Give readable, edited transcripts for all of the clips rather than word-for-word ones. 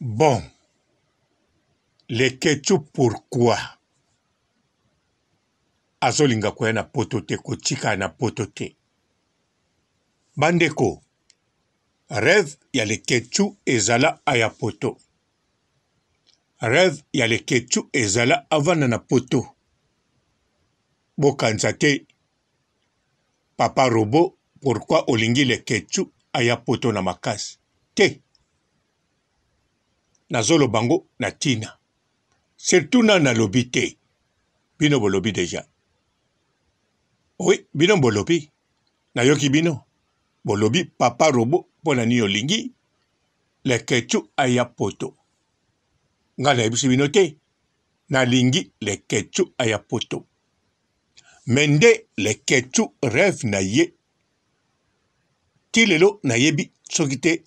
Bon, les ketchup pourquoi? Azolinga koya na potote kotika na potote. Bandeko, rêve ya le ketchup ezala aya poto. Rêve ya le ketchup ezala avana na poto. Bokanza te, papa robot, pourquoi olingi le ketchup aya poto na makasi? Te. Nazolo bango na tina. Surtout na lobi te. Bino bolobi déjà. Oui, bino bolobi. Na yoki bino. Bolobi papa robot pona ni olingi le ketchup aya poto. Nga na ebisi bino te. Na lingi le ketchup aya poto. Mende le ketchup rêve na ye. Tilelo na yebi sokite.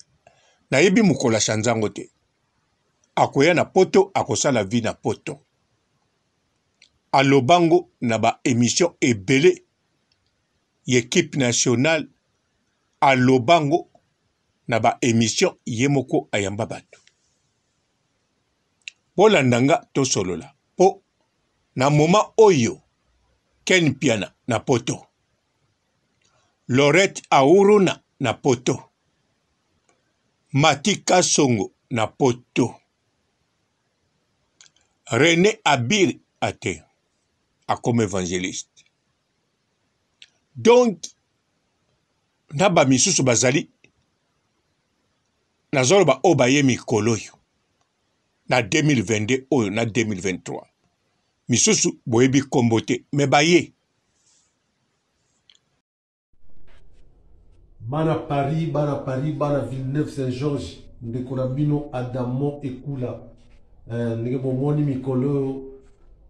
Na yebi mukola sanzango te. Akoya na poto akosala vi na poto. Alobango na ba émission ebele l'équipe nationale alobango na ba émission yemoko ayamba bato. Bolandanga to solola. Po na moma oyo Ken Piana na poto. Lorette Auruna na poto. Matika Songo na poto. René Abir ate a comme évangéliste. Donc, naba misusu bazali nazolo ba obaye mikolo yo na 2022 oyo na 2023 misusu boyebi kombote me baye bana Paris bana Villeneuve Saint-Georges ndeko na bino Adamo Ekula ndenge bomoni mikolo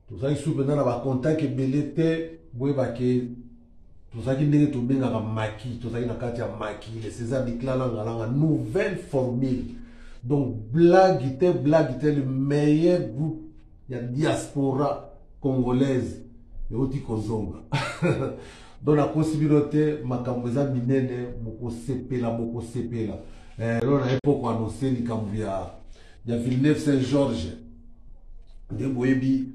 tozali soupe na ba contact ebele te boyeba ke tozaki ndenge tobengaka maki tozaki na kati ya maki le César Diklala ngalanga nouvelle formule. Donc blague était le meilleur groupe ya diaspora congolaise et oti kozonga. Donc la possibilité makambo eza minene moko sepela lors na époque annoncé likambo ya Villeneuve Saint-Georges de boyebi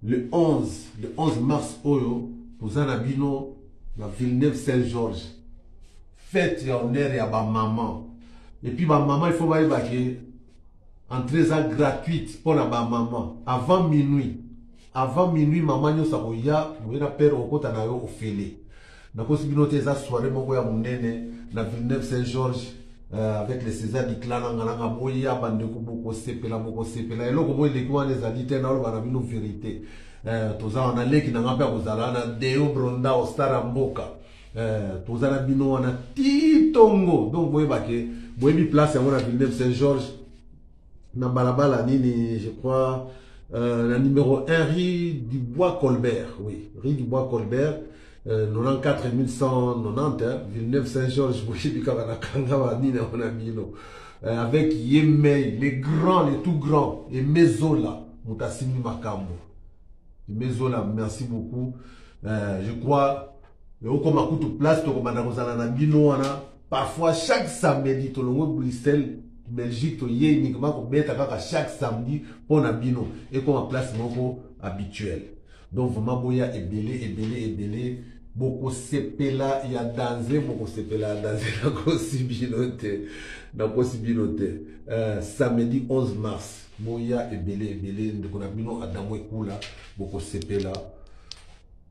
le 11 mars oyo tozana bino na Villeneuve Saint-Georges fête ya honneur ya ba maman. Et puis ma maman il faut bailler que entrée gratuite pour la maman avant minuit maman nyosa koya moyena père okota na yo ofele na possibilité za soirée moko ya munene na Villeneuve Saint-Georges avec les César Diklala ngalanga boya bandeko boko sepela eloko boye lekwana ezali te na oloba na bino vérité. Toza wana leki na ngapa kozala na Deo Bronda Ostara Mboka tozala bino wana titongo. Donc boyeba ke boyebi place yango na Villeneuve Saint-Georges na balabala nini je crois la numéro 1 rue du Bois Colbert. Oui, rue du Bois Colbert 94 190 Villeneuve Saint-Georges boyebi kaka na kanga nini na bino avec Yemei les tout grands et Mezola mutasimi makambo. Mezola, merci beaucoup. Je crois comme à coup de place, parfois chaque samedi, tout le monde Bruxelles, Belgique, uniquement chaque samedi pour Nabino et comme en place habituel. Donc vraiment, boya est belé. Beaucoup sepela, il y a dansé, beaucoup sepela, dansé la possibilité. Samedi 11 mars. Boya ebele ndeko na bino Adamo Ekula boko sepela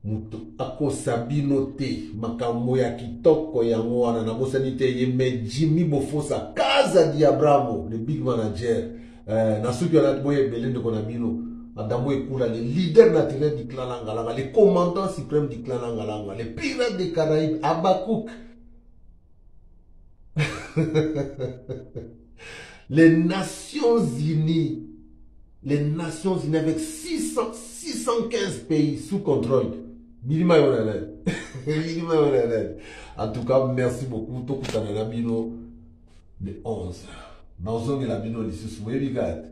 muto akosabino te makambo ya kitoko yango wana na bosani te yeme Jimmy Bofosa Kaza Diabramo le big manager na suki ala boya ebele ndeko na bino Adamo Ekula le leader naturel du clan Langalanga le commandant suprême du clan Langalanga le pirate des Caraïbes Abakouk. Les Nations Unies avec 615 pays sous contrôle. En tout cas, merci beaucoup. Tokutana na bino le 11. Dans la bino le sous-webigat.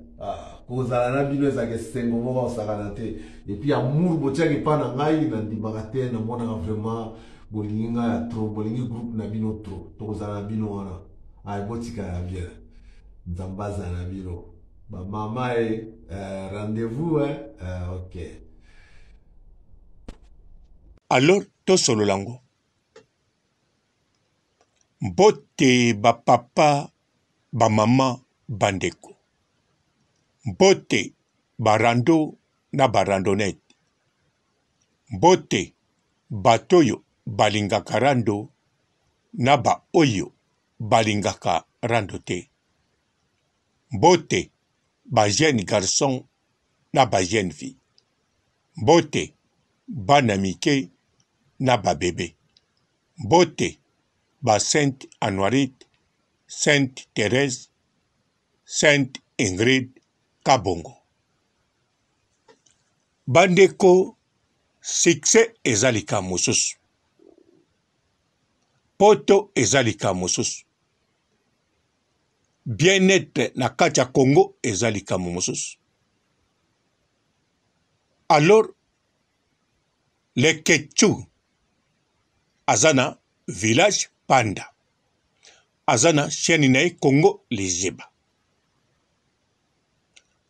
Kozala na bino ezake sengo moko sakanate. Et puis amour botiaki pa na ngai na ndimagate na mona vraiment bolinga ya trop bolingi groupe na bino trop. Tokozala na bino wana. Ay botika ya bien. Nzambaza na bino. Bah, maman est rendez-vous, hein? Ok. Alors, to solo lango. Mbote ba papa, ba mama, bandeko. Mbote barando na barandonete. Mbote batoyo balingaka rando na ba oyo balingaka rando te. Mbote ba jeune garçon na ba jeune fille. Mbote bana mike na ba bébé. Mbote ba Sainte Anuarite, Sainte Thérèse, Sainte Ingrid Kabongo. Bandeko succès ezalika mosusu. Poto ezalika mosusu. Bien-être na kati ya Congo ezalika mosusu. Alors, les Ketchu azana village Panda. Azana chaîne na Congo Liziba.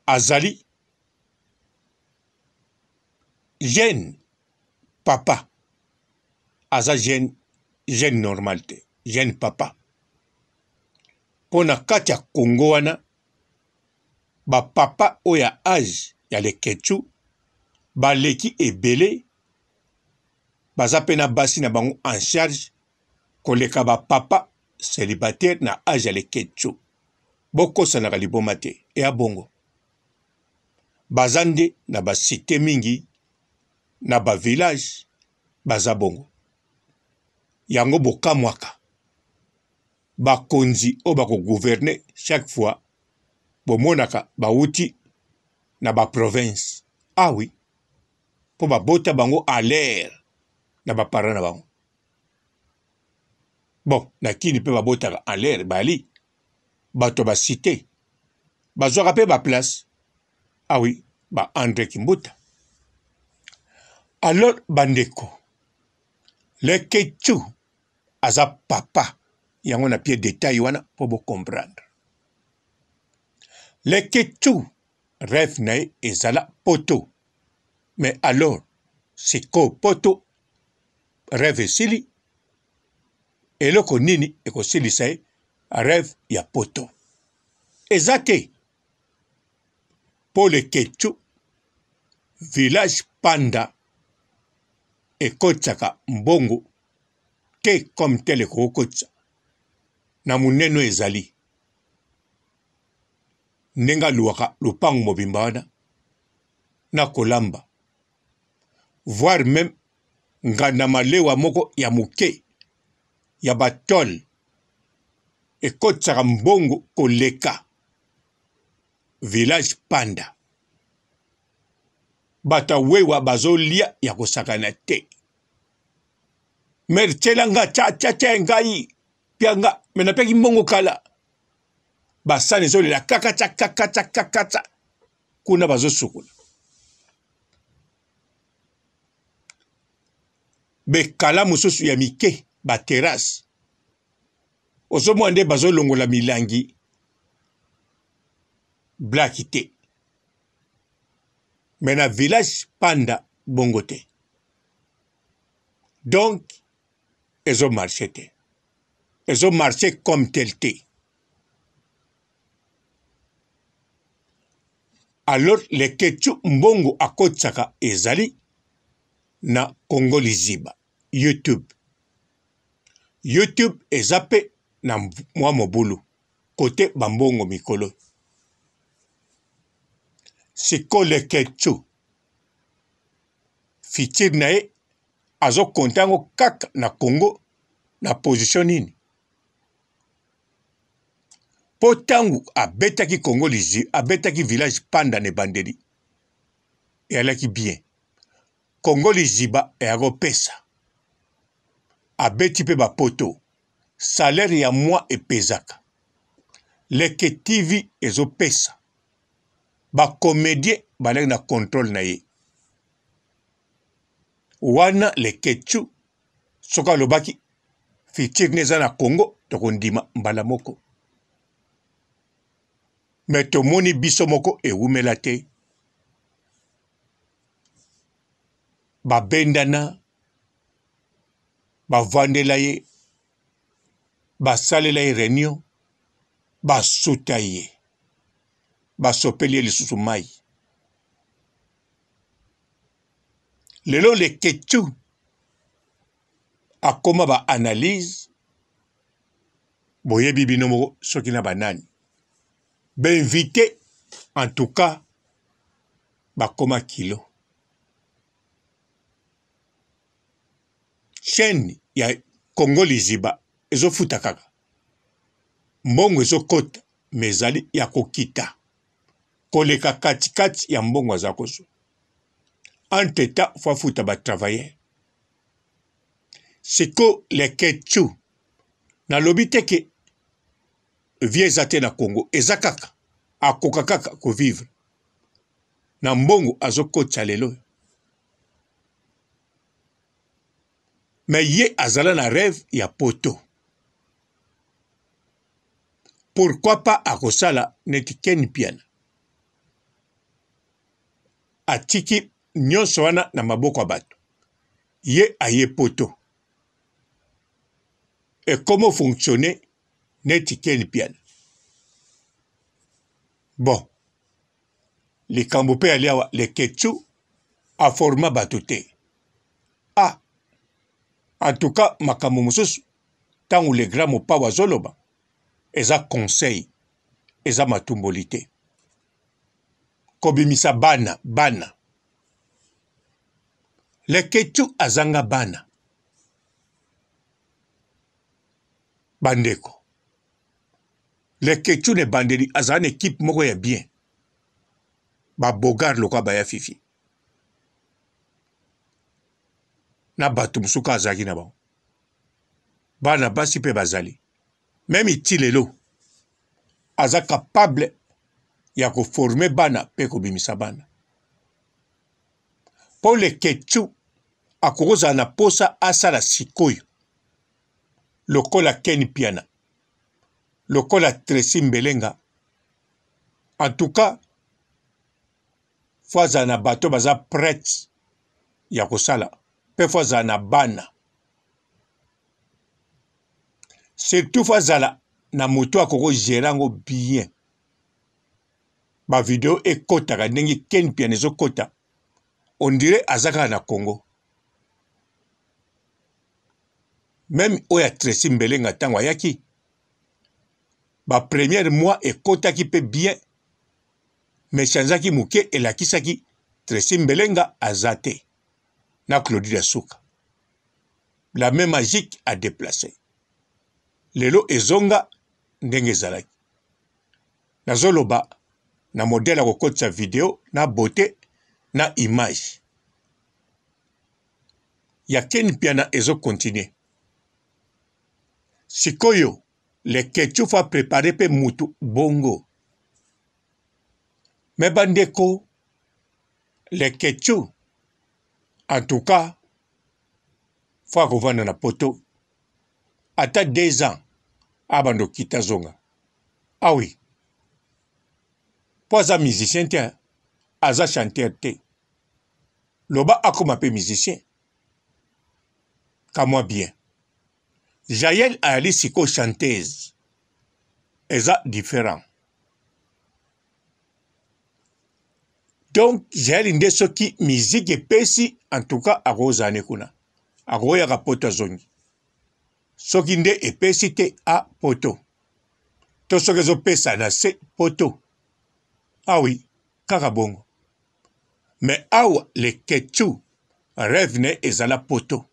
Azali jeune papa. Aza jeune normalité. Jeune papa. Pona kati ya Congo wana ba papa oya âge ya les Ketchu baleki ebele baza pe na basi na bango en charge koleka ba papa célibataire na âge ya les Ketchu. Bokosanaka liboma te eya bongo. Baza nde na ba cité mingi na ba village baza bongo. Yango bokamwaka bakonzi o bako gouverner chaque fois bomonaka bauti na ba province. Ah oui, po ba bota bango à l'air na ba parents na bango. Bon, na kini pe ba botaka à l'air bali bato ba cité bazwaka pe ba place. Ah oui, ba André Kimbuta. Alors bandeko, le Ketchu aza papa yango na pied détail wana po bo comprendre. Le Ketchu rêve na ezala poto. Mais alors, c'est ko poto rêve sili eloko nini eko sili sai rêve ya poto. Ezate pour le Ketchu village Panda ekotsaka mbongo te comme tel ekokotsa na muneno ezali nenga luwaka lupango mobimba wana na kolamba voire même nganda malewa moko ya muke ya batol ekotsaka mbongo koleka village Panda. Bata wewa bazolia ya kosakana te. Merchela nga cha ngai pianga menapeki mbongo kala. Basane zoli la kakata kuna bazosukula. Bekala mususu ya mike ba terrasse. Osomo ande bazolongola milangi black te. Mais na village Panda bongote. Donc, ils ont marché te. Ils ont marché comme tel te. Alors, les Ketchu mbongo akotsaka ezali na Congo Liziba. YouTube. YouTube ezape na mwa mobulu. Kote bambongo mikolo. Siko le Ketchu fitir nae azo kontango kaka na Congo na position nini. Potangu abetaki Congo Lizi, abetaki village Panda ne bandeli. E alaki bien. Congo Liziba e ago pesa. Abeti pe ba poto. Salaire ya mwa e pezaka. Leke TV ezo pesa. Ba comédien balek na contrôle na ye. Wana le Ketchu soka lobaki fitir neza na Congo tokondima mbala moko. me tomoni biso moko ewumela te. Babendana, bavandela ye, basalela ye réunion, basuta ye, basopeli ye lisusu mai. Lelo le Ketu akoma ba analyse boyebi bino moko soki na banani. Invité en tout cas bakoma kilo. Chaîne ya Congo Liziba ezofuta kaka. Mbongo ezokota mezali ya kokita. Koleka katikati ya mbongo azakoso. Entre-temps, faut futa ba travailler. Siko le Ketu na lobi teke vie ezate na Congo ezakaka akoka kaka ko vivre. Na mbongo azokota lelo. Mais ye azala na rêve ya poto. Pourquoi pas akosala neti Ken Piana? Atiki nyonso wana na maboko ya bato. Ye aye poto. Et comment fonctionner neti Ken Piana? Bon. Les Kambope aliawa le Ketu a forma bato te. Ah. En tout cas, makambo mosusu tangu le grand mopa wazoloba eza conseil eza matumboli te. Kobimisa bana. Le Ketu azanga bana. Bandeko. Le Ketu ne bandeli azana équipe moko ya bien. Ba bogar loka baya fifi. Na batu musuka azaki na ba. Bana basi pe bazali. Même itilelo aza capable ya ko former bana pe ko bimisa bana. Pour le Ketu akokoza na posa asala sikoyo. Lokola Ken Piana. Lokola Tracy Mbelenga. En tout cas, fois na bato baza prête ya kosala. Pe fois na bana. Surtout fois na moto akoko gérango bien. Ba vidéo ekotaka ndenge Ken Piana ezokota. On dirait azaka na Congo. Même oya Tracy Mbelenga tango ayaki. Ba premier mois ekotaki pe bien. Mais chanzaki muke elakisaki Tracy Mbelenga azate. Na Claudie Souka. La même magique a déplacé. Lelo ezonga ndenge zalaki. Na zoloba na modèle a kokotisa vidéo na beauté na image. Ya Ken Piana ezo continuer. Sikoyo le Ketu fa préparer pe mutu bongo. Mais bandeko le Ketu en tout cas fa kovanda na poto ata 2 ans abando kita zonga. Ah oui. Poza musicien te aza chanteur te. Loba akoma pe musicien. Kamwa bien. Jaël Ali siko chanteuse. Eza différent. Donc, Jaël nde soki musique epesi en tout cas akozane kuna. Akoya ka poto zongi. Soki nde epesi te a poto. To soki zo pesa na se poto. Ah oui, kaka bongo. Mais awa le Ketu rêve ne ezala poto.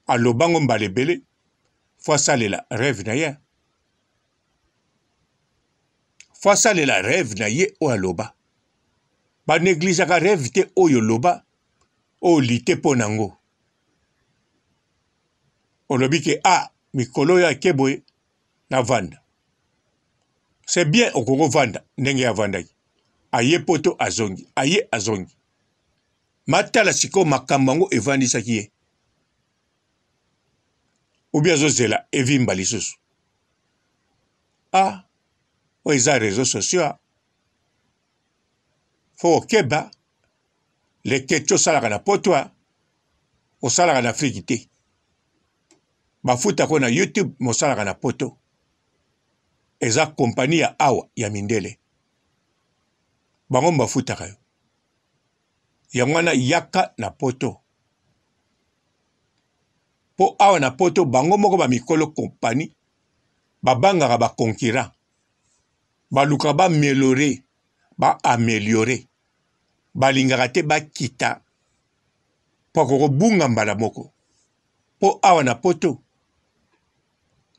Alobango mbalebele fois salela rêve na ye. Fois salela rêve na ye o aloba. Ba négligera rêve te oyo loba o lite ponango. Olobi ke mikolo ya keboye na vanda. C'est bien au Congo vanda ndenge ya vanda. Aye poto azongi, aye azongi. Matala siko makambango evandisaki ye. Ou bien zozela evimba lisusu. oyo eza réseaux sociaux fo okeba leke ti osalaka na poto osalaka na Afrique te bafutako na YouTube mosalaka na poto eza kompani ya awa ya mindele bango bafutaka yo yango wana yaka na poto po awa na poto bango moko bamikolo kompani babangaka bakonkira baluka baameliore balingaka te bakita po akokobunga mbala moko po awa na poto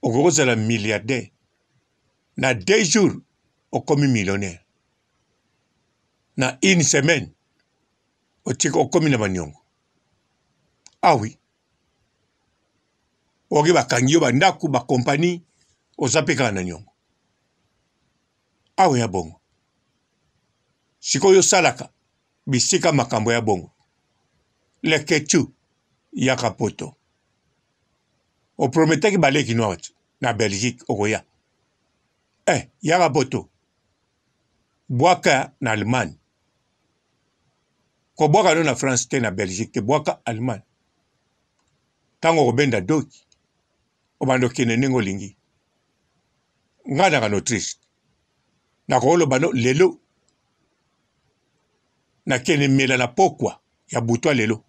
okokozala milliardaire na 2 jours okomi millionnaire na 1 semaine okomi na baniongo oui oke bakangi yo bandako bakompani oza mpe kaka na niongo ya bongo sikoyo osalaka bisika makambo ya bongo leketu yaka poto oprometaki baleki no na Belgique okoya yaka poto bwaka na Allemagne kobwaka no na France te na Belgique te bwaka Allemagne tango kobenda doki obanda okende ndenge olingi nga naka na Autriche nakoloba no lelo nakende mela na pokwa ya butwa lelo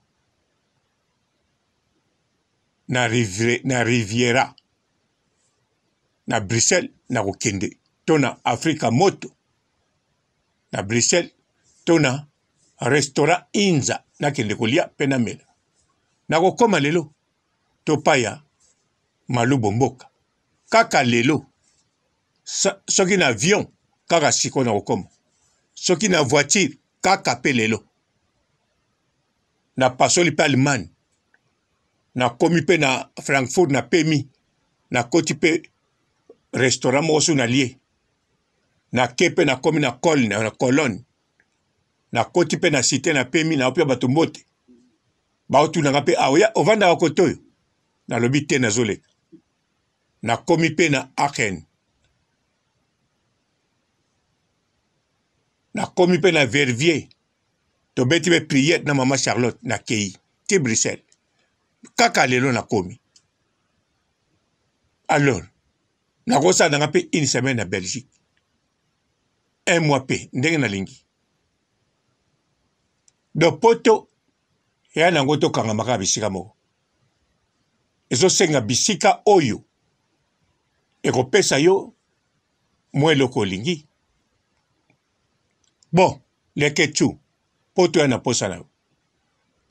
na Riviera na Bruxelles nakokende to na Afrika moto na Bruxelles to na restaurant Inza nakende kolia mpe na mela nakokoma lelo to paya malubo mboka kaka lelo soki na avion kaka siko nakokoma soki na voiture kaka pe lelo na pasoli pe Allemagne na komi pe na Frankfurt na pemi na koti pe restaurant moko so na lie na ke pe na komi na Cologne na koti pe na cité na pemi na opia bato mbote baotunanga pe oya ovandaka kote oyo nalobi te nazoleka na komi pe na Aachen na komi pe na Verviers tobeti pe prière na mama Charlotte na kei ti Bruxelles kaka lelo na komi alors nakosala nanga pe 1 semaine na Belgique 1 mois pe ndenge nalingi do poto ya nango tokanga maka bisika moko ezosenga bisika oyo ekopesa yo mwa eloko olingi bon leketu poto ya na posa na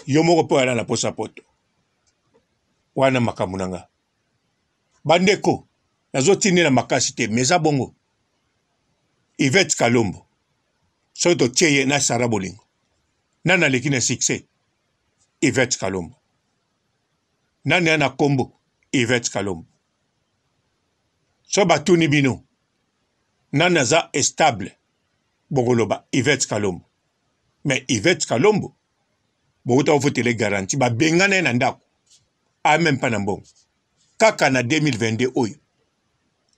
yo moko po yana na posa poto wana makambo nanga bandeko nazotindela makasi te meza bongo Yvette Kalombo soki totie ye na Sara Bolingo nani aleki na succès Yvette Kalombo nani ana kombo Yvette Kalombo so batuni bino nani aza stable bokoloba Yvette Kalombo mais Yvette Kalombo bouta ofotele garanti babengana na ndako même pas na mbongo kaka na 2022 oyo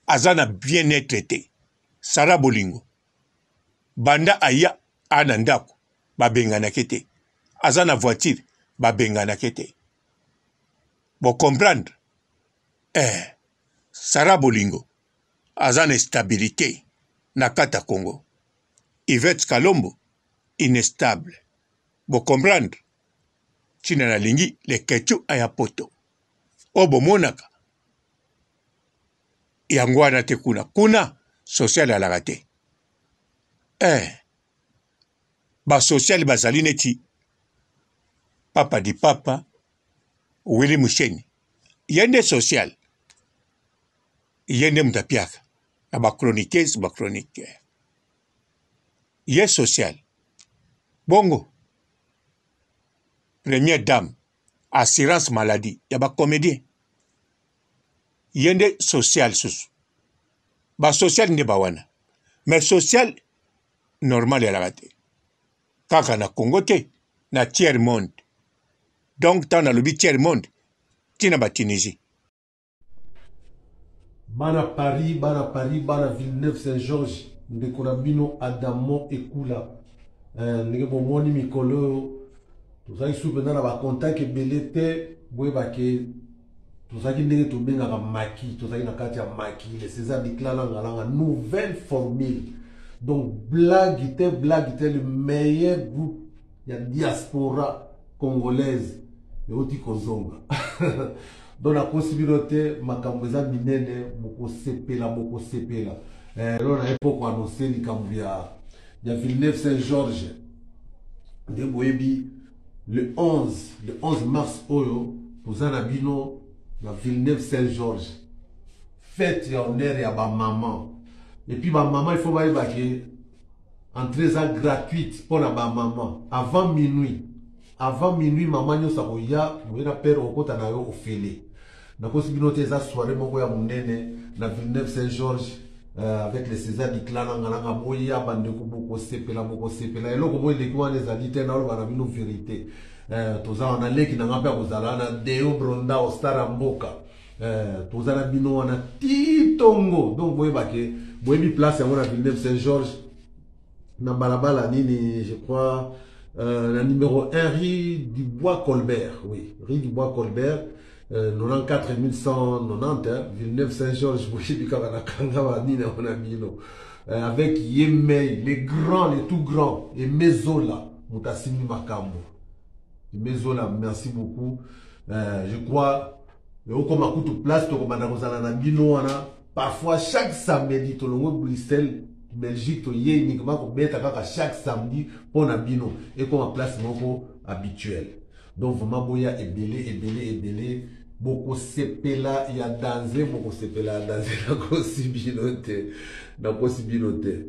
azana bien-être te Sara Bolingo banda aya ana ndako babengana kete azana voiture babengana kete bo comprendre Sara Bolingo azana stabilité na kata Congo Yvette Kalombo inestable bo comprendre tina na lingi le kechu aya poto obo monaka yango wana te kuna social alaka te basocial bazali neti papa di papa Willy Musheni yende social yende mutapiaka na bachroniqueuse bachroniqueur ye social bongo première dame assurance maladie ya bacomédien yende social susu basocial nde bawana mais social normal yalaka te kaka na Congo te na tiers monde donc tant nalobi tiers monde tina ba Tunisie Bana Paris, bana Villeneuve Saint-Georges, ndeko na bino Adamo Ekula. Ndenge bomoni mikolo, tozali souvenir na ba contact ebele te, boyeba ke tozali ndenge tobengaka maki, tozali na kati ya maki, le César Diklala ngalanga nouvelle formule. Donc blague était le meilleur groupe ya diaspora congolaise et oti kozonga. Donc la possibilité makambo eza minene moko sepela. Alors na époque annoncé likambo ya Villeneuve Saint-Georges de boyebi le 11 mars oyo tozana bino na Villeneuve Saint-Georges fête ya honneur ya ba maman. Et puis ma maman il faut baïba que entrée gratuite pour la maman avant minuit maman nyo sa koya moyena père okota na yo ofele na possibilité za soirée moko ya munene na Villeneuve Saint-Georges avec les César Diklala ngalanga boya bandeko boko sepela eloko boye lekwana ezali te na ba na bino vérité toza na leki na ngapa kozala na Deo Bronda Ostara Mboka tozala bino wana titongo. Donc boyeba ke boyebi place yango na Villeneuve Saint-Georges na balabala nini je crois la numéro 1 rue du Bois Colbert, oui, rue du Bois Colbert, 94 190, Villeneuve Saint-Georges, avec Yemei, les grands, les tout grands, et Mezola, Moutassimi Makambo. Mezola, merci beaucoup. Je crois, place, parfois chaque samedi, tout le monde Bruxelles, Belgique, il y a uniquement pour mettre chaque samedi pour la bino et comme en place moko habituel. Donc vraiment boya ebele beaucoup sepela ya danser beaucoup sepela danser la possibilité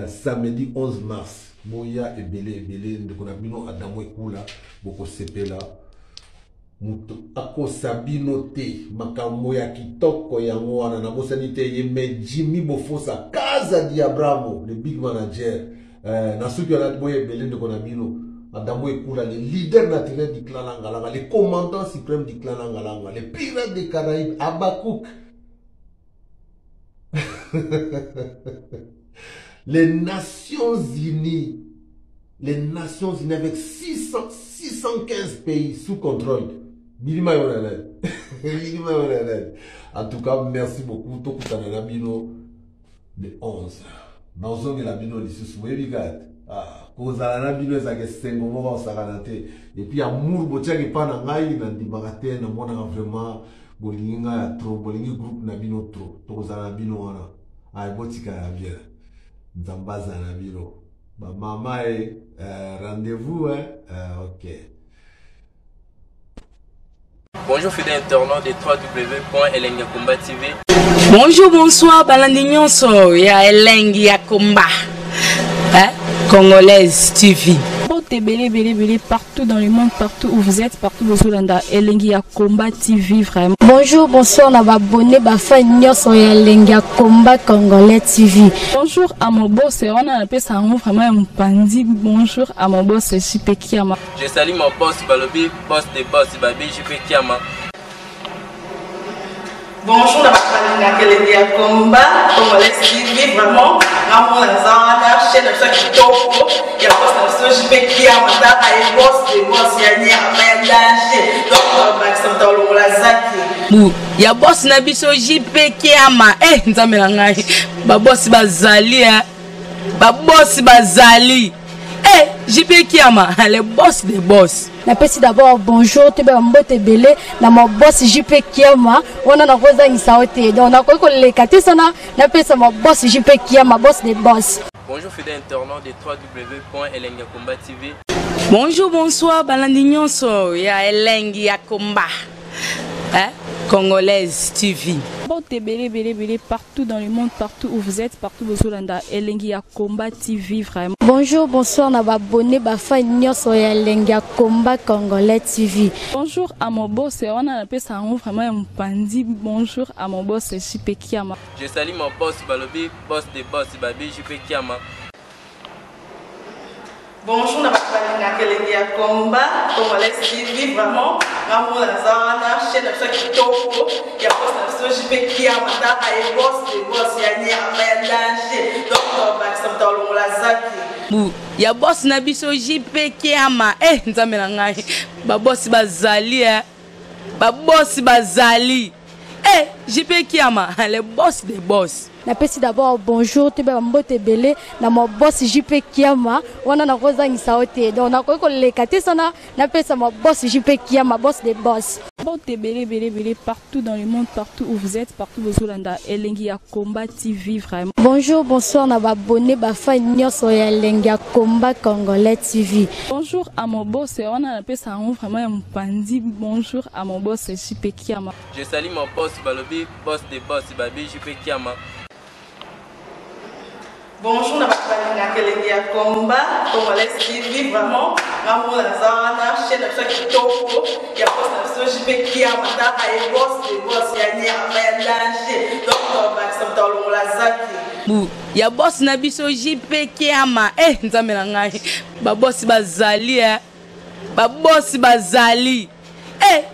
samedi 11 mars boya ebele ndeko na bino Adamo Ekula beaucoup sepela mutu akosabino te makambo ya kitoko yango wana na bosani te yeme Jimmy Bofosa Kaza Diabramo le big manager na suki wana boye belé de konabino Adamo Ekula le leader naturel du clan Langalanga le commandant suprême du clan Langalanga le pirate des Caraïbes Abakouk les Nations Unies avec 615 pays sous contrôle. En tout cas, merci beaucoup. Le 11. Dans la bino et puis amour botiaki pa na ngai na ndimaka te na mona vraiment bolingi nga trop bolingi groupe na bino trop tokozala na bino wana ay botika ya bien nzambaza na bino ba mama rendez-vous ok. Bonjour fidèles internautes de www.elengiakomba TV. Bonjour, bonsoir, balandi nyonso ya Elengi ya Komba. Congolaise TV. Belé, partout dans le monde, partout où vous êtes, partout où vous êtes, Elengi ya Komba TV vraiment. Bonjour, bonsoir, on va abonner Bafa Nyonso ya Elengi ya Komba Congolais TV. Bonjour à mon boss, on a appelé ça vraiment un pandi. Bonjour à mon boss, JP Kiama. Je salue mon boss Balobi, boss des boss Babi, JP Kiama. Bonjour, la Elengi ya Komba Congolais TV vraiment. Ramon Lazana, chaîne de ça qui topo, il y a pas de JP Kiama, et boss des boss, il y a un danger. Donc, on va s'entendre la zaki. Ya boss na biso JP Kiama nzambe na ngai ba boss bazali ba boss bazali JP Kiama le boss des boss. Napesi d'abord bonjour te ba mbote belé na mon boss JP Kiama wana na koza ngisaote donc na ko lekate sana napesa mon boss JP Kiama boss des boss. Bonjour fidèles internautes de www.elengiakomba TV. Bonjour, bonsoir, balandi nyonso ya Elengi ya Komba. Congolaise TV. Belé, partout dans le monde, partout où vous êtes, partout où vous êtes, Elengi ya Komba TV vraiment. Bonjour, bonsoir, on va abonner Bafa Nyonso ya Elengi ya Komba Congolais TV. Bonjour à mon boss, on a appelé ça vraiment un pandi. Bonjour à mon boss, JP Kiama. Je salue mon boss Balobi, boss des boss Babi, JP Kiama. Bonjour, na bakali na kelenge ya combat, Congolais TV vraiment. Ngamo na zana chaîne ça kitoko ya boss na so jipe kia mataka e boss de boss ya ni ya danger. Donc ba samta longola zaki. Ya boss na biso jipe kia ma nzambe na ngai. Ba boss bazali ba boss bazali. JP Kiama, le boss des boss. Napesi d'abord bonjour, tu peux m'emboter belé, na mon boss JP Kiama, on a rosa ni saoté. Donc on a quoi les catés sana, napesi mon boss JP Kiama, boss des boss. Bote belé partout dans le monde, partout où vous êtes, partout où vous êtes, Elengi ya Combat TV vraiment. Bonjour, bonsoir, na abonné ba fan nyonso ya Elengi ya Combat Congolais TV. Bonjour à mon boss, on a appelé ça vraiment un pandi. Bonjour à mon boss JP Kiama. Je salue mon boss Balobi, boss des boss, Babi JP Kiama. Bonjour, na bakali na kelenge ya combat, Congolais TV vraiment. Ngamo na zana chaîne ça kitoko ya boss na so JP Kiama mataka e boss de boss ya ni ya danger. Donc ba samta longola zaki. Ya boss na biso JP Kiama nzambe na ngai. Ba boss bazali ba boss bazali.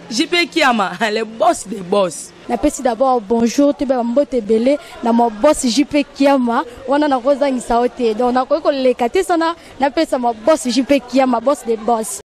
JP Kiama, le boss des boss. Napesi d'abord bonjour, tu peux m'emboter belé, na mon boss JP Kiama, on a rosa ni saoté. Donc on a quoi les catés sana, napesi mon boss JP Kiama, boss des boss.